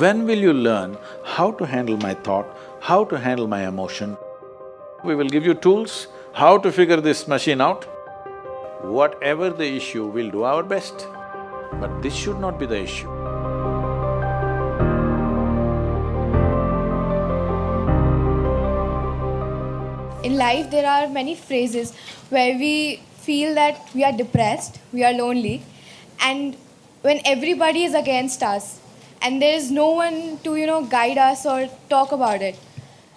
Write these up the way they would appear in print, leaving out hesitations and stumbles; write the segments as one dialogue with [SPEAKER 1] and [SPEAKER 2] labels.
[SPEAKER 1] When will you learn how to handle my thought, how to handle my emotion? We will give you tools, how to figure this machine out. Whatever the issue, we'll do our best. But this should not be the issue.
[SPEAKER 2] In life, there are many phases where we feel that we are depressed, we are lonely, and when everybody is against us, and there is no one to guide us or talk about it.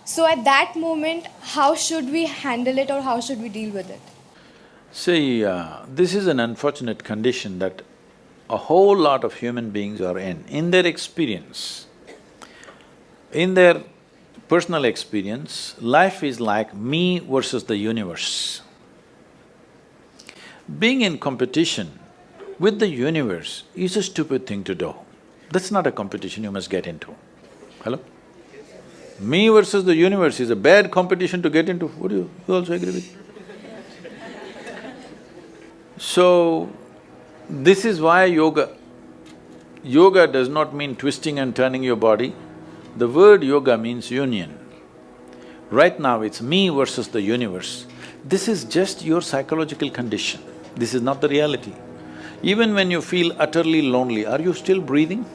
[SPEAKER 2] So at that moment, how should we handle it or how should we deal with it?
[SPEAKER 1] See, this is an unfortunate condition that a whole lot of human beings are in. In their experience, in their personal experience, life is like me versus the universe. Being in competition with the universe is a stupid thing to do. That's not a competition you must get into. Hello? Me versus the universe is a bad competition to get into. Would you also agree with me? So, this is why yoga does not mean twisting and turning your body. The word yoga means union. Right now it's me versus the universe. This is just your psychological condition. This is not the reality. Even when you feel utterly lonely, are you still breathing?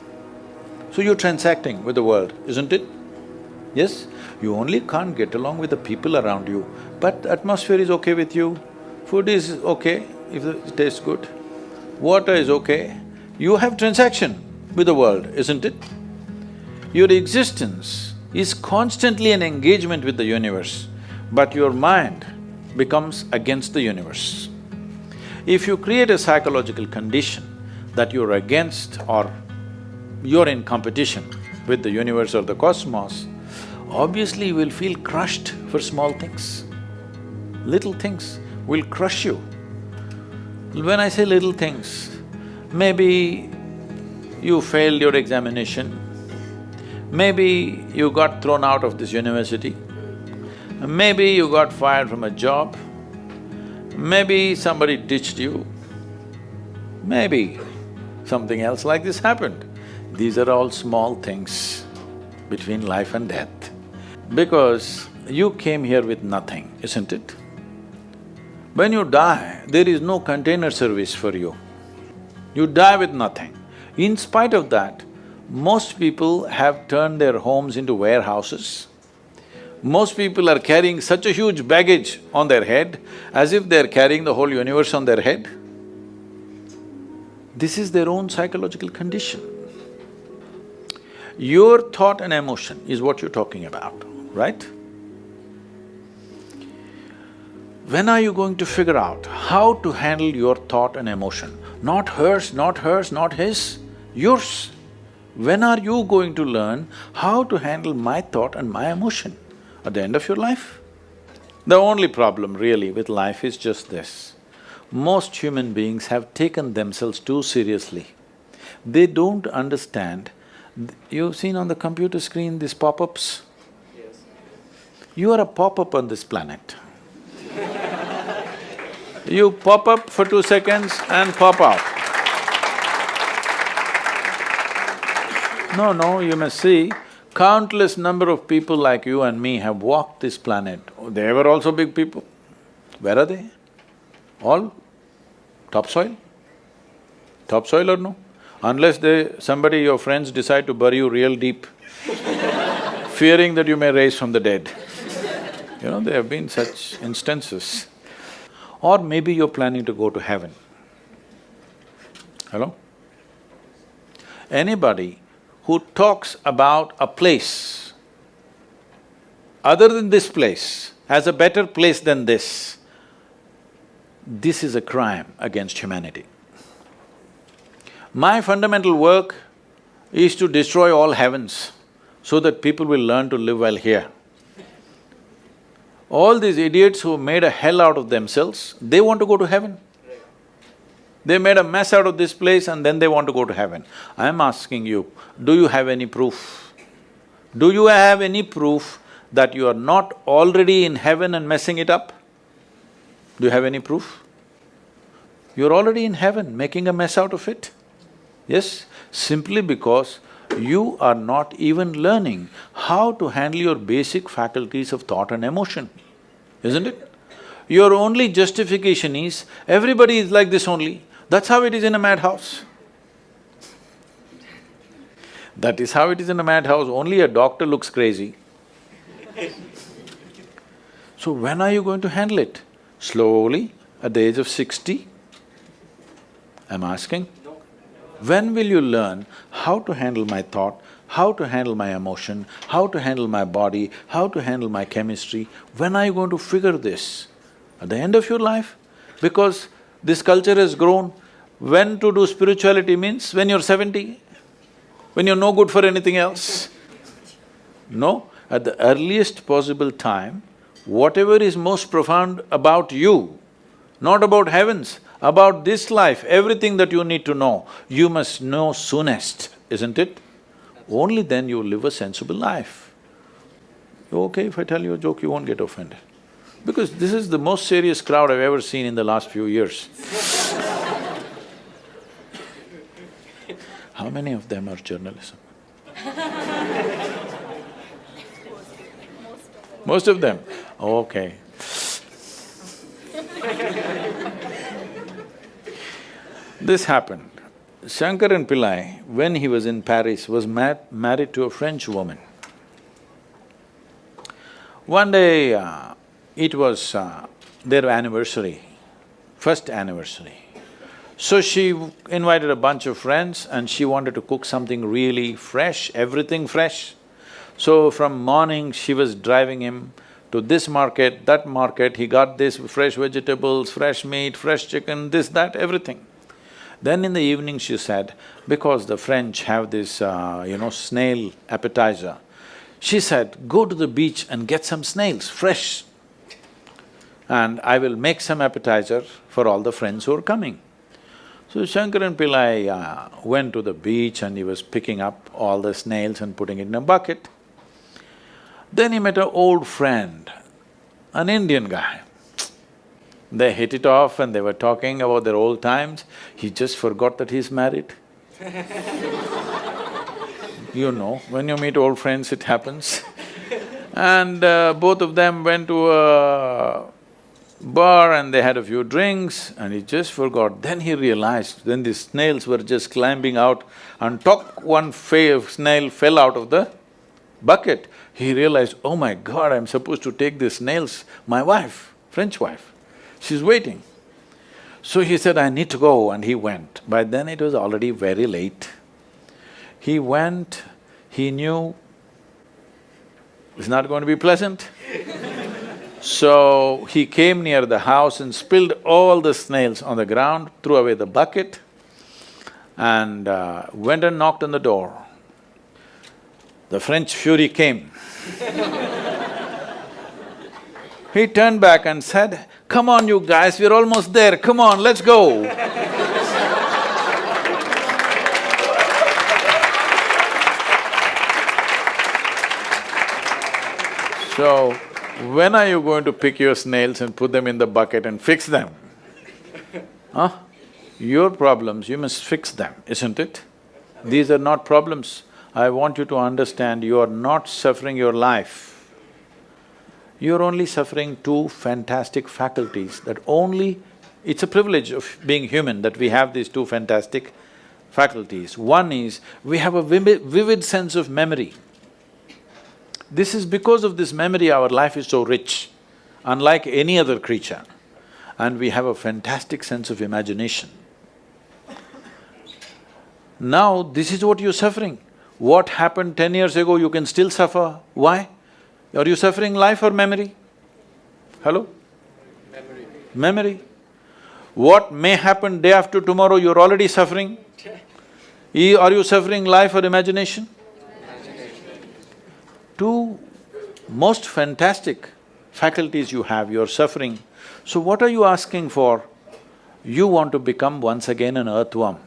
[SPEAKER 1] So you're transacting with the world, isn't it? Yes? You only can't get along with the people around you, but atmosphere is okay with you, food is okay if it tastes good, water is okay. You have transaction with the world, isn't it? Your existence is constantly an engagement with the universe, but your mind becomes against the universe. If you create a psychological condition that you're against or you're in competition with the universe or the cosmos, obviously you will feel crushed for small things. Little things will crush you. When I say little things, maybe you failed your examination, maybe you got thrown out of this university, maybe you got fired from a job, maybe somebody ditched you, maybe something else like this happened. These are all small things between life and death. Because you came here with nothing, isn't it? When you die, there is no container service for you. You die with nothing. In spite of that, most people have turned their homes into warehouses. Most people are carrying such a huge baggage on their head, as if they're carrying the whole universe on their head. This is their own psychological condition. Your thought and emotion is what you're talking about, right? When are you going to figure out how to handle your thought and emotion? Not hers, not hers, not his, yours. When are you going to learn how to handle my thought and my emotion? At the end of your life? The only problem really with life is just this. Most human beings have taken themselves too seriously. They don't understand. You've seen on the computer screen these pop-ups? Yes. You are a pop-up on this planet. You pop up for 2 seconds and pop out. No, you must see, countless number of people like you and me have walked this planet. They were also big people. Where are they? All topsoil? Topsoil or no? Unless your friends decide to bury you real deep, fearing that you may rise from the dead. You know, there have been such instances. Or maybe you're planning to go to heaven. Hello? Anybody who talks about a place other than this place as a better place than this is a crime against humanity. My fundamental work is to destroy all heavens so that people will learn to live well here. All these idiots who made a hell out of themselves, they want to go to heaven. They made a mess out of this place and then they want to go to heaven. I'm asking you, do you have any proof? Do you have any proof that you are not already in heaven and messing it up? Do you have any proof? You're already in heaven, making a mess out of it. Yes, simply because You are not even learning how to handle your basic faculties of thought and emotion, isn't it? Your only justification is, everybody is like this only. That's how it is in a madhouse. That is how it is in a madhouse, only a doctor looks crazy. So when are you going to handle it? Slowly, at the age of 60? I'm asking. When will you learn how to handle my thought, how to handle my emotion, how to handle my body, how to handle my chemistry? When are you going to figure this? At the end of your life? Because this culture has grown, when to do spirituality means when you're 70, when you're no good for anything else. No, at the earliest possible time, whatever is most profound about you, not about heavens, about this life, everything that you need to know, you must know soonest, isn't it? Only then you will live a sensible life. Okay, if I tell you a joke, you won't get offended. Because this is the most serious crowd I've ever seen in the last few years. How many of them are journalism? Most of them? Okay. This happened. Shankaran Pillai, when he was in Paris, was married to a French woman. One day, it was their anniversary, first anniversary. So she invited a bunch of friends and she wanted to cook something really fresh, everything fresh. So from morning, she was driving him to this market, that market, he got this fresh vegetables, fresh meat, fresh chicken, this, that, everything. Then in the evening she said, because the French have this, snail appetizer, she said, go to the beach and get some snails, fresh, and I will make some appetizer for all the friends who are coming. So Shankaran Pillai went to the beach and he was picking up all the snails and putting it in a bucket. Then he met an old friend, an Indian guy. They hit it off and they were talking about their old times. He just forgot that he's married. You know, when you meet old friends, it happens. And both of them went to a bar and they had a few drinks and he just forgot. Then he realized, then the snails were just climbing out and one snail fell out of the bucket. He realized, oh my God, I'm supposed to take these snails, my wife, French wife, she's waiting. So he said, I need to go, and he went. By then it was already very late. He went, he knew it's not going to be pleasant. So he came near the house and spilled all the snails on the ground, threw away the bucket and went and knocked on the door. The French fury came. He turned back and said, come on you guys, we're almost there, come on, let's go. So, when are you going to pick your snails and put them in the bucket and fix them? Huh? Your problems, you must fix them, isn't it? These are not problems. I want you to understand, you are not suffering your life. You're only suffering two fantastic faculties that only… It's a privilege of being human that we have these two fantastic faculties. One is, we have a vivid sense of memory. This is because of this memory our life is so rich, unlike any other creature. And we have a fantastic sense of imagination. Now, this is what you're suffering. What happened 10 years ago, you can still suffer. Why? Are you suffering life or memory? Hello? Memory. Memory. What may happen day after tomorrow, you're already suffering? Are you suffering life or imagination? Two most fantastic faculties you have, you're suffering. So what are you asking for? You want to become once again an earthworm.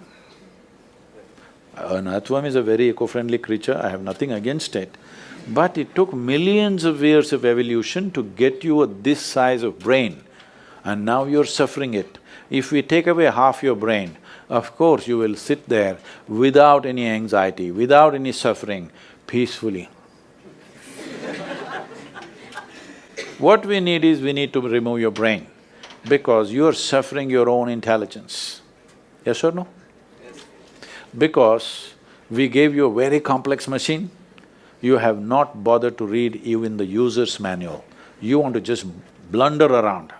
[SPEAKER 1] An earthworm is a very eco-friendly creature, I have nothing against it. But it took millions of years of evolution to get you this size of brain, and now you're suffering it. If we take away half your brain, of course you will sit there without any anxiety, without any suffering, peacefully. What we need is, we need to remove your brain, because you are suffering your own intelligence. Yes or no? Because we gave you a very complex machine, you have not bothered to read even the user's manual. You want to just blunder around.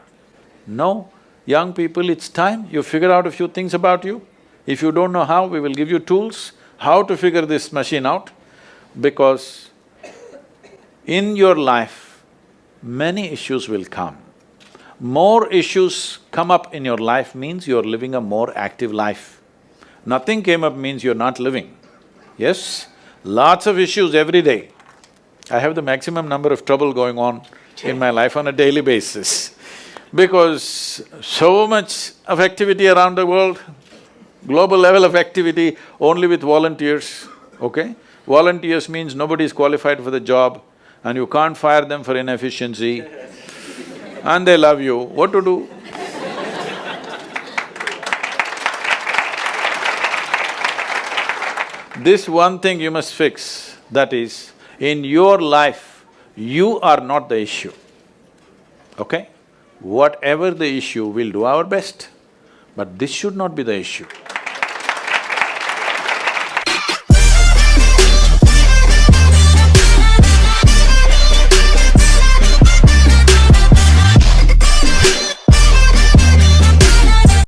[SPEAKER 1] No, young people, it's time you figure out a few things about you. If you don't know how, we will give you tools how to figure this machine out, because in your life, many issues will come. More issues come up in your life means you're living a more active life. Nothing came up means you're not living. Yes? Lots of issues every day. I have the maximum number of trouble going on in my life on a daily basis, because so much of activity around the world, global level of activity only with volunteers, okay? Volunteers means nobody is qualified for the job and you can't fire them for inefficiency and they love you, what to do? This one thing you must fix, that is, in your life, you are not the issue, okay? Whatever the issue, we'll do our best, but this should not be the issue.